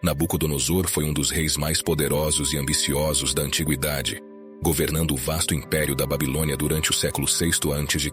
Nabucodonosor foi um dos reis mais poderosos e ambiciosos da antiguidade, governando o vasto império da Babilônia durante o século VI a.C.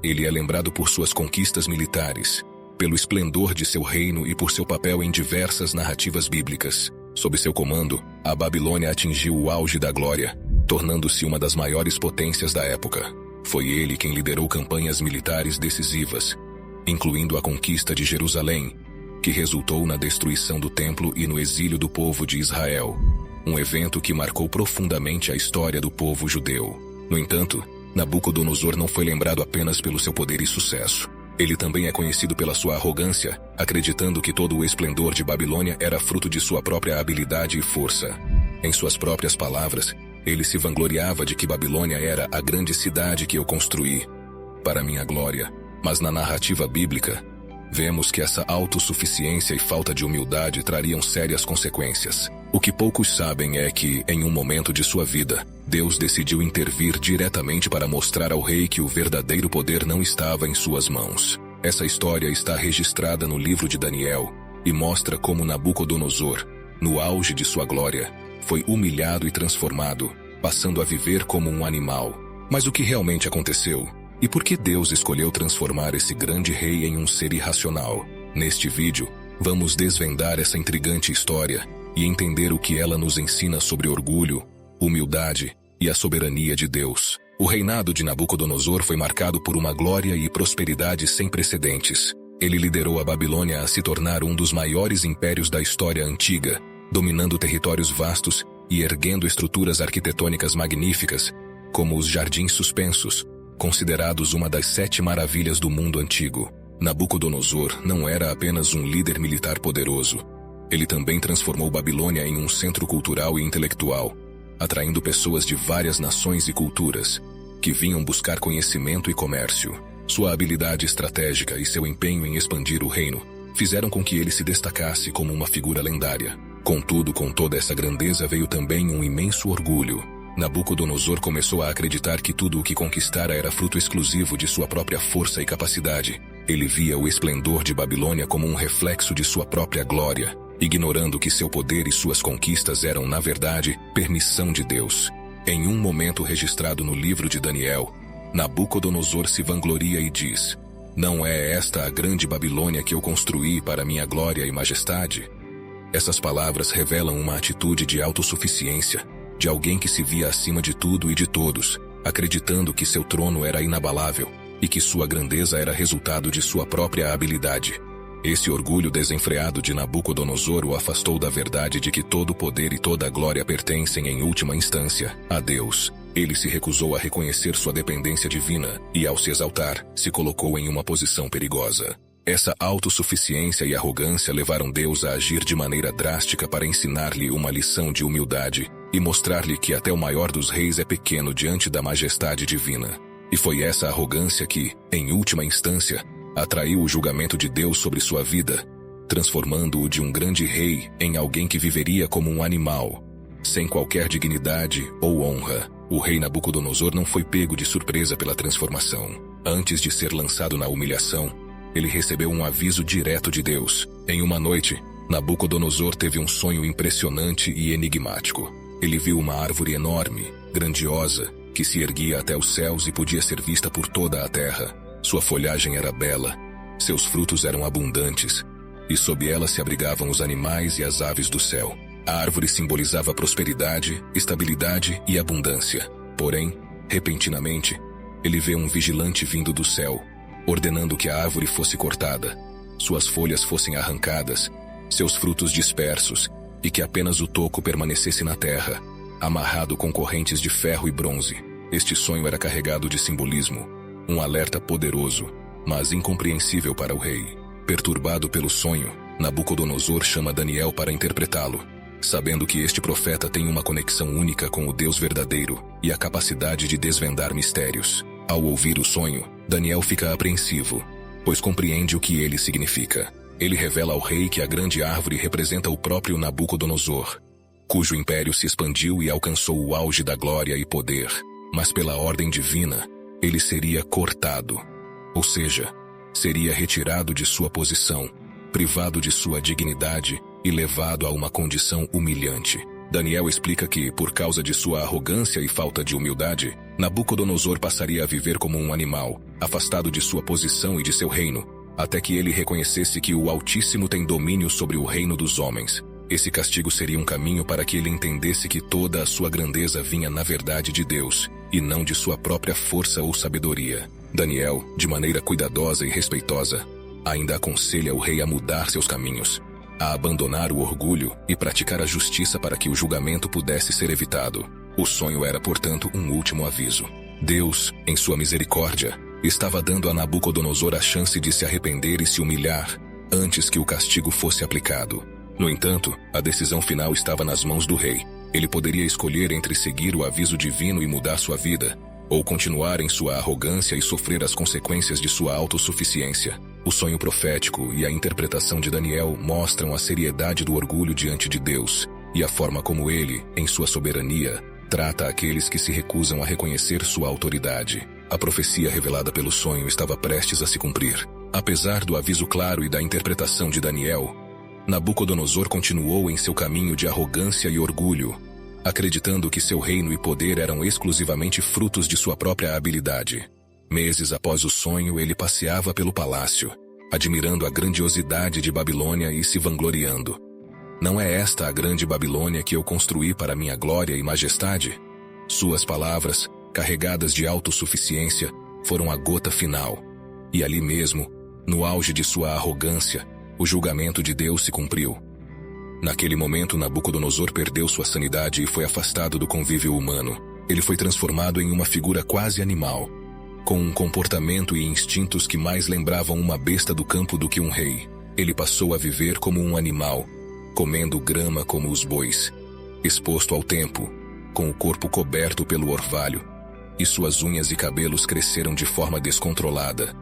Ele é lembrado por suas conquistas militares, pelo esplendor de seu reino e por seu papel em diversas narrativas bíblicas. Sob seu comando, a Babilônia atingiu o auge da glória, tornando-se uma das maiores potências da época. Foi ele quem liderou campanhas militares decisivas, incluindo a conquista de Jerusalém, que resultou na destruição do templo e no exílio do povo de Israel, um evento que marcou profundamente a história do povo judeu. No entanto, Nabucodonosor não foi lembrado apenas pelo seu poder e sucesso. Ele também é conhecido pela sua arrogância, acreditando que todo o esplendor de Babilônia era fruto de sua própria habilidade e força. Em suas próprias palavras, ele se vangloriava de que Babilônia era a grande cidade que eu construí para minha glória. Mas na narrativa bíblica, vemos que essa autossuficiência e falta de humildade trariam sérias consequências. O que poucos sabem é que, em um momento de sua vida, Deus decidiu intervir diretamente para mostrar ao rei que o verdadeiro poder não estava em suas mãos. Essa história está registrada no livro de Daniel e mostra como Nabucodonosor, no auge de sua glória, foi humilhado e transformado, passando a viver como um animal. Mas o que realmente aconteceu? E por que Deus escolheu transformar esse grande rei em um ser irracional? Neste vídeo, vamos desvendar essa intrigante história e entender o que ela nos ensina sobre orgulho, humildade e a soberania de Deus. O reinado de Nabucodonosor foi marcado por uma glória e prosperidade sem precedentes. Ele liderou a Babilônia a se tornar um dos maiores impérios da história antiga, dominando territórios vastos e erguendo estruturas arquitetônicas magníficas, como os Jardins Suspensos, considerados uma das 7 maravilhas do mundo antigo. Nabucodonosor não era apenas um líder militar poderoso. Ele também transformou Babilônia em um centro cultural e intelectual, atraindo pessoas de várias nações e culturas, que vinham buscar conhecimento e comércio. Sua habilidade estratégica e seu empenho em expandir o reino fizeram com que ele se destacasse como uma figura lendária. Contudo, com toda essa grandeza veio também um imenso orgulho. Nabucodonosor começou a acreditar que tudo o que conquistara era fruto exclusivo de sua própria força e capacidade. Ele via o esplendor de Babilônia como um reflexo de sua própria glória, ignorando que seu poder e suas conquistas eram, na verdade, permissão de Deus. Em um momento registrado no livro de Daniel, Nabucodonosor se vangloria e diz: "Não é esta a grande Babilônia que eu construí para minha glória e majestade?" Essas palavras revelam uma atitude de autossuficiência, de alguém que se via acima de tudo e de todos, acreditando que seu trono era inabalável e que sua grandeza era resultado de sua própria habilidade. Esse orgulho desenfreado de Nabucodonosor o afastou da verdade de que todo o poder e toda a glória pertencem em última instância a Deus. Ele se recusou a reconhecer sua dependência divina e, ao se exaltar, se colocou em uma posição perigosa. Essa autossuficiência e arrogância levaram Deus a agir de maneira drástica para ensinar-lhe uma lição de humildade e mostrar-lhe que até o maior dos reis é pequeno diante da majestade divina. E foi essa arrogância que, em última instância, atraiu o julgamento de Deus sobre sua vida, transformando-o de um grande rei em alguém que viveria como um animal, sem qualquer dignidade ou honra. O rei Nabucodonosor não foi pego de surpresa pela transformação. Antes de ser lançado na humilhação, ele recebeu um aviso direto de Deus. Em uma noite, Nabucodonosor teve um sonho impressionante e enigmático. Ele viu uma árvore enorme, grandiosa, que se erguia até os céus e podia ser vista por toda a terra. Sua folhagem era bela, seus frutos eram abundantes, e sob ela se abrigavam os animais e as aves do céu. A árvore simbolizava prosperidade, estabilidade e abundância. Porém, repentinamente, ele vê um vigilante vindo do céu, ordenando que a árvore fosse cortada, suas folhas fossem arrancadas, seus frutos dispersos, e que apenas o toco permanecesse na terra, amarrado com correntes de ferro e bronze. Este sonho era carregado de simbolismo, um alerta poderoso, mas incompreensível para o rei. Perturbado pelo sonho, Nabucodonosor chama Daniel para interpretá-lo, sabendo que este profeta tem uma conexão única com o Deus verdadeiro e a capacidade de desvendar mistérios. Ao ouvir o sonho, Daniel fica apreensivo, pois compreende o que ele significa. Ele revela ao rei que a grande árvore representa o próprio Nabucodonosor, cujo império se expandiu e alcançou o auge da glória e poder, mas pela ordem divina, ele seria cortado, ou seja, seria retirado de sua posição, privado de sua dignidade e levado a uma condição humilhante. Daniel explica que, por causa de sua arrogância e falta de humildade, Nabucodonosor passaria a viver como um animal, afastado de sua posição e de seu reino, até que ele reconhecesse que o Altíssimo tem domínio sobre o reino dos homens. Esse castigo seria um caminho para que ele entendesse que toda a sua grandeza vinha na verdade de Deus, e não de sua própria força ou sabedoria. Daniel, de maneira cuidadosa e respeitosa, ainda aconselha o rei a mudar seus caminhos, a abandonar o orgulho e praticar a justiça para que o julgamento pudesse ser evitado. O sonho era, portanto, um último aviso. Deus, em sua misericórdia, estava dando a Nabucodonosor a chance de se arrepender e se humilhar antes que o castigo fosse aplicado. No entanto, a decisão final estava nas mãos do rei. Ele poderia escolher entre seguir o aviso divino e mudar sua vida, ou continuar em sua arrogância e sofrer as consequências de sua autossuficiência. O sonho profético e a interpretação de Daniel mostram a seriedade do orgulho diante de Deus e a forma como ele, em sua soberania, trata aqueles que se recusam a reconhecer sua autoridade. A profecia revelada pelo sonho estava prestes a se cumprir. Apesar do aviso claro e da interpretação de Daniel, Nabucodonosor continuou em seu caminho de arrogância e orgulho, acreditando que seu reino e poder eram exclusivamente frutos de sua própria habilidade. Meses após o sonho, ele passeava pelo palácio, admirando a grandiosidade de Babilônia e se vangloriando. Não é esta a grande Babilônia que eu construí para minha glória e majestade? Suas palavras, carregadas de autossuficiência, foram a gota final. E ali mesmo, no auge de sua arrogância, o julgamento de Deus se cumpriu. Naquele momento, Nabucodonosor perdeu sua sanidade e foi afastado do convívio humano. Ele foi transformado em uma figura quase animal, com um comportamento e instintos que mais lembravam uma besta do campo do que um rei. Ele passou a viver como um animal, comendo grama como os bois, exposto ao tempo, com o corpo coberto pelo orvalho, e suas unhas e cabelos cresceram de forma descontrolada,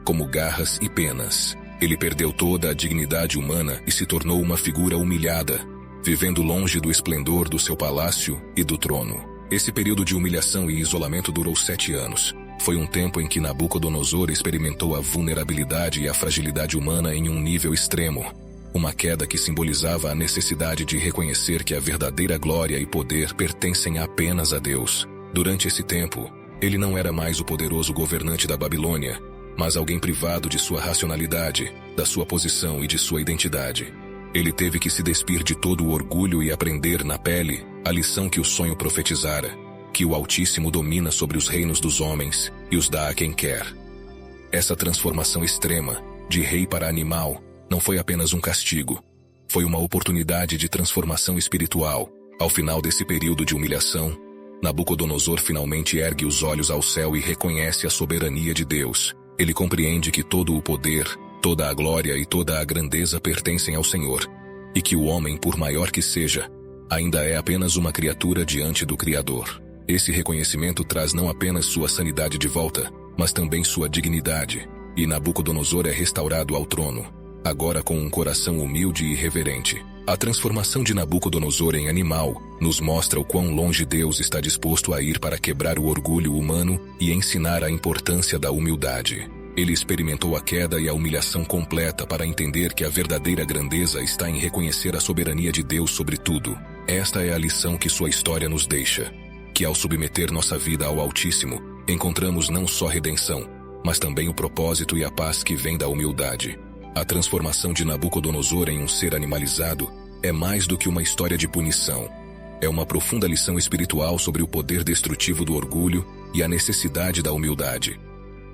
como garras e penas. Ele perdeu toda a dignidade humana e se tornou uma figura humilhada, vivendo longe do esplendor do seu palácio e do trono. Esse período de humilhação e isolamento durou 7 anos. Foi um tempo em que Nabucodonosor experimentou a vulnerabilidade e a fragilidade humana em um nível extremo, uma queda que simbolizava a necessidade de reconhecer que a verdadeira glória e poder pertencem apenas a Deus. Durante esse tempo, ele não era mais o poderoso governante da Babilônia, mas alguém privado de sua racionalidade, da sua posição e de sua identidade. Ele teve que se despir de todo o orgulho e aprender na pele a lição que o sonho profetizara, que o Altíssimo domina sobre os reinos dos homens e os dá a quem quer. Essa transformação extrema, de rei para animal, não foi apenas um castigo. Foi uma oportunidade de transformação espiritual. Ao final desse período de humilhação, Nabucodonosor finalmente ergue os olhos ao céu e reconhece a soberania de Deus. Ele compreende que todo o poder, toda a glória e toda a grandeza pertencem ao Senhor, e que o homem, por maior que seja, ainda é apenas uma criatura diante do Criador. Esse reconhecimento traz não apenas sua sanidade de volta, mas também sua dignidade, e Nabucodonosor é restaurado ao trono, agora com um coração humilde e reverente. A transformação de Nabucodonosor em animal nos mostra o quão longe Deus está disposto a ir para quebrar o orgulho humano e ensinar a importância da humildade. Ele experimentou a queda e a humilhação completa para entender que a verdadeira grandeza está em reconhecer a soberania de Deus sobre tudo. Esta é a lição que sua história nos deixa, que ao submeter nossa vida ao Altíssimo, encontramos não só redenção, mas também o propósito e a paz que vem da humildade. A transformação de Nabucodonosor em um ser animalizado é mais do que uma história de punição. É uma profunda lição espiritual sobre o poder destrutivo do orgulho e a necessidade da humildade.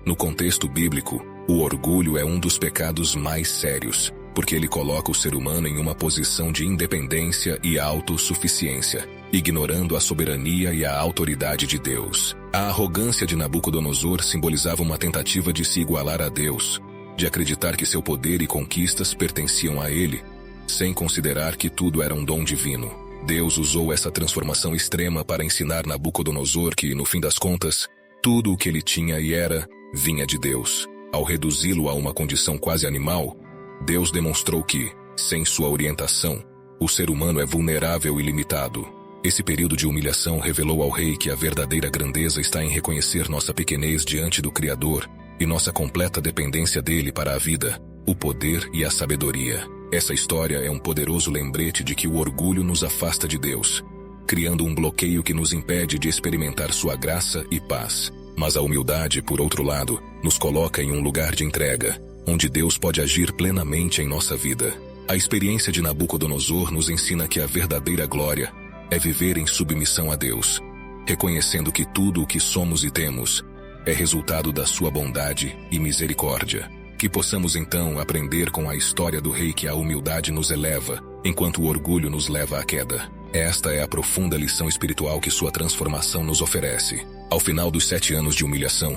No contexto bíblico, o orgulho é um dos pecados mais sérios, porque ele coloca o ser humano em uma posição de independência e autossuficiência, ignorando a soberania e a autoridade de Deus. A arrogância de Nabucodonosor simbolizava uma tentativa de se igualar a Deus, de acreditar que seu poder e conquistas pertenciam a ele, sem considerar que tudo era um dom divino. Deus usou essa transformação extrema para ensinar Nabucodonosor que, no fim das contas, tudo o que ele tinha e era, vinha de Deus. Ao reduzi-lo a uma condição quase animal, Deus demonstrou que, sem sua orientação, o ser humano é vulnerável e limitado. Esse período de humilhação revelou ao rei que a verdadeira grandeza está em reconhecer nossa pequenez diante do Criador e nossa completa dependência dele para a vida, o poder e a sabedoria. Essa história é um poderoso lembrete de que o orgulho nos afasta de Deus, criando um bloqueio que nos impede de experimentar sua graça e paz. Mas a humildade, por outro lado, nos coloca em um lugar de entrega, onde Deus pode agir plenamente em nossa vida. A experiência de Nabucodonosor nos ensina que a verdadeira glória é viver em submissão a Deus, reconhecendo que tudo o que somos e temos é resultado da sua bondade e misericórdia. Que possamos então aprender com a história do rei que a humildade nos eleva, enquanto o orgulho nos leva à queda. Esta é a profunda lição espiritual que sua transformação nos oferece. Ao final dos 7 anos de humilhação,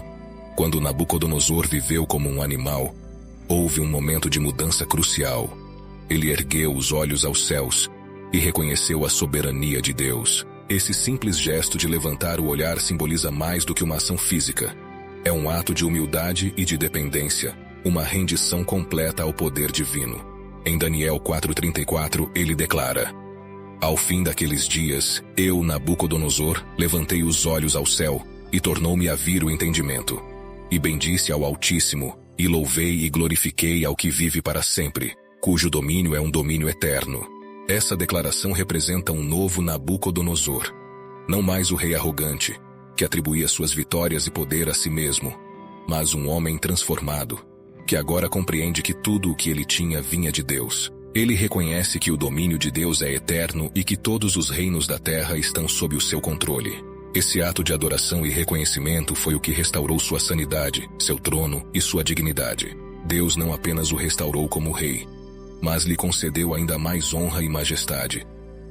quando Nabucodonosor viveu como um animal, houve um momento de mudança crucial. Ele ergueu os olhos aos céus e reconheceu a soberania de Deus. Esse simples gesto de levantar o olhar simboliza mais do que uma ação física. É um ato de humildade e de dependência, uma rendição completa ao poder divino. Em Daniel 4:34, ele declara: Ao fim daqueles dias, eu, Nabucodonosor, levantei os olhos ao céu, e tornou-me a vir o entendimento. E bendisse ao Altíssimo, e louvei e glorifiquei ao que vive para sempre, cujo domínio é um domínio eterno. Essa declaração representa um novo Nabucodonosor. Não mais o rei arrogante, que atribuía suas vitórias e poder a si mesmo, mas um homem transformado, que agora compreende que tudo o que ele tinha vinha de Deus. Ele reconhece que o domínio de Deus é eterno e que todos os reinos da terra estão sob o seu controle. Esse ato de adoração e reconhecimento foi o que restaurou sua sanidade, seu trono e sua dignidade. Deus não apenas o restaurou como rei, mas lhe concedeu ainda mais honra e majestade,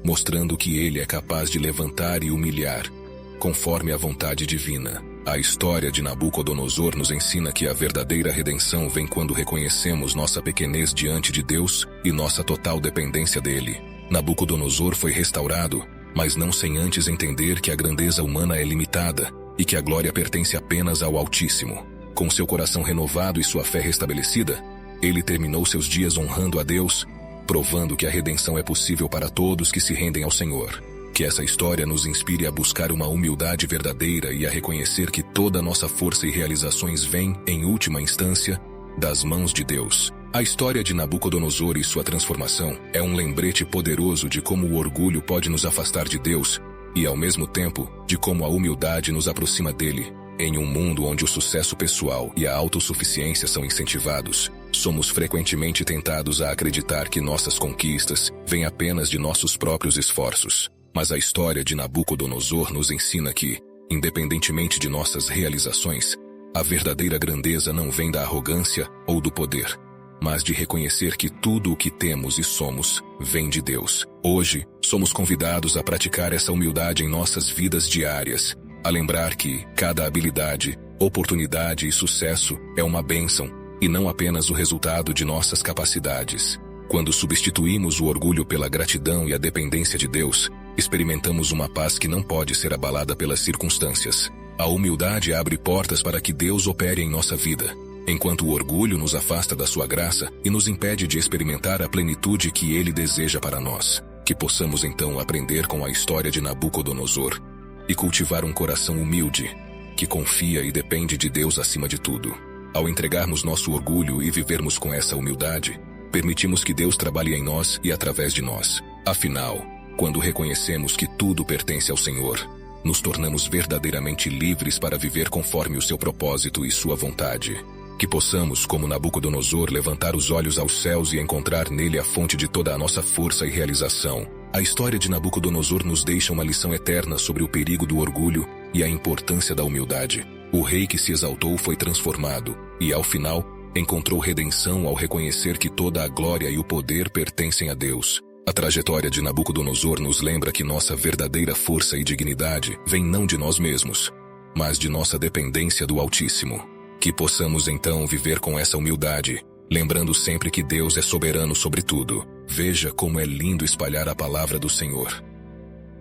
mostrando que ele é capaz de levantar e humilhar, conforme a vontade divina. A história de Nabucodonosor nos ensina que a verdadeira redenção vem quando reconhecemos nossa pequenez diante de Deus e nossa total dependência dele. Nabucodonosor foi restaurado, mas não sem antes entender que a grandeza humana é limitada e que a glória pertence apenas ao Altíssimo. Com seu coração renovado e sua fé restabelecida, ele terminou seus dias honrando a Deus, provando que a redenção é possível para todos que se rendem ao Senhor. Que essa história nos inspire a buscar uma humildade verdadeira e a reconhecer que toda nossa força e realizações vêm, em última instância, das mãos de Deus. A história de Nabucodonosor e sua transformação é um lembrete poderoso de como o orgulho pode nos afastar de Deus e, ao mesmo tempo, de como a humildade nos aproxima dele. Em um mundo onde o sucesso pessoal e a autossuficiência são incentivados, somos frequentemente tentados a acreditar que nossas conquistas vêm apenas de nossos próprios esforços. Mas a história de Nabucodonosor nos ensina que, independentemente de nossas realizações, a verdadeira grandeza não vem da arrogância ou do poder, mas de reconhecer que tudo o que temos e somos vem de Deus. Hoje, somos convidados a praticar essa humildade em nossas vidas diárias, a lembrar que cada habilidade, oportunidade e sucesso é uma bênção e não apenas o resultado de nossas capacidades. Quando substituímos o orgulho pela gratidão e a dependência de Deus, experimentamos uma paz que não pode ser abalada pelas circunstâncias. A humildade abre portas para que Deus opere em nossa vida, enquanto o orgulho nos afasta da sua graça e nos impede de experimentar a plenitude que Ele deseja para nós. Que possamos então aprender com a história de Nabucodonosor e cultivar um coração humilde, que confia e depende de Deus acima de tudo. Ao entregarmos nosso orgulho e vivermos com essa humildade, permitimos que Deus trabalhe em nós e através de nós. Afinal, quando reconhecemos que tudo pertence ao Senhor, nos tornamos verdadeiramente livres para viver conforme o seu propósito e sua vontade. Que possamos, como Nabucodonosor, levantar os olhos aos céus e encontrar nele a fonte de toda a nossa força e realização. A história de Nabucodonosor nos deixa uma lição eterna sobre o perigo do orgulho e a importância da humildade. O rei que se exaltou foi transformado e, ao final, encontrou redenção ao reconhecer que toda a glória e o poder pertencem a Deus. A trajetória de Nabucodonosor nos lembra que nossa verdadeira força e dignidade vem não de nós mesmos, mas de nossa dependência do Altíssimo. Que possamos então viver com essa humildade, lembrando sempre que Deus é soberano sobre tudo. Veja como é lindo espalhar a palavra do Senhor.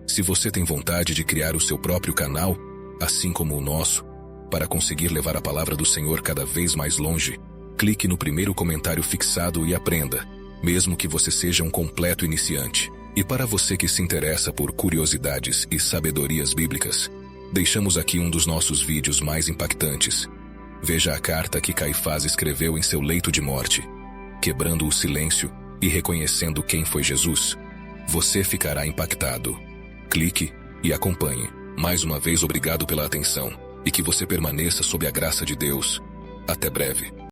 Se você tem vontade de criar o seu próprio canal, assim como o nosso, para conseguir levar a palavra do Senhor cada vez mais longe, clique no primeiro comentário fixado e aprenda, mesmo que você seja um completo iniciante. E para você que se interessa por curiosidades e sabedorias bíblicas, deixamos aqui um dos nossos vídeos mais impactantes. Veja a carta que Caifás escreveu em seu leito de morte, quebrando o silêncio e reconhecendo quem foi Jesus, você ficará impactado. Clique e acompanhe. Mais uma vez, obrigado pela atenção e que você permaneça sob a graça de Deus. Até breve.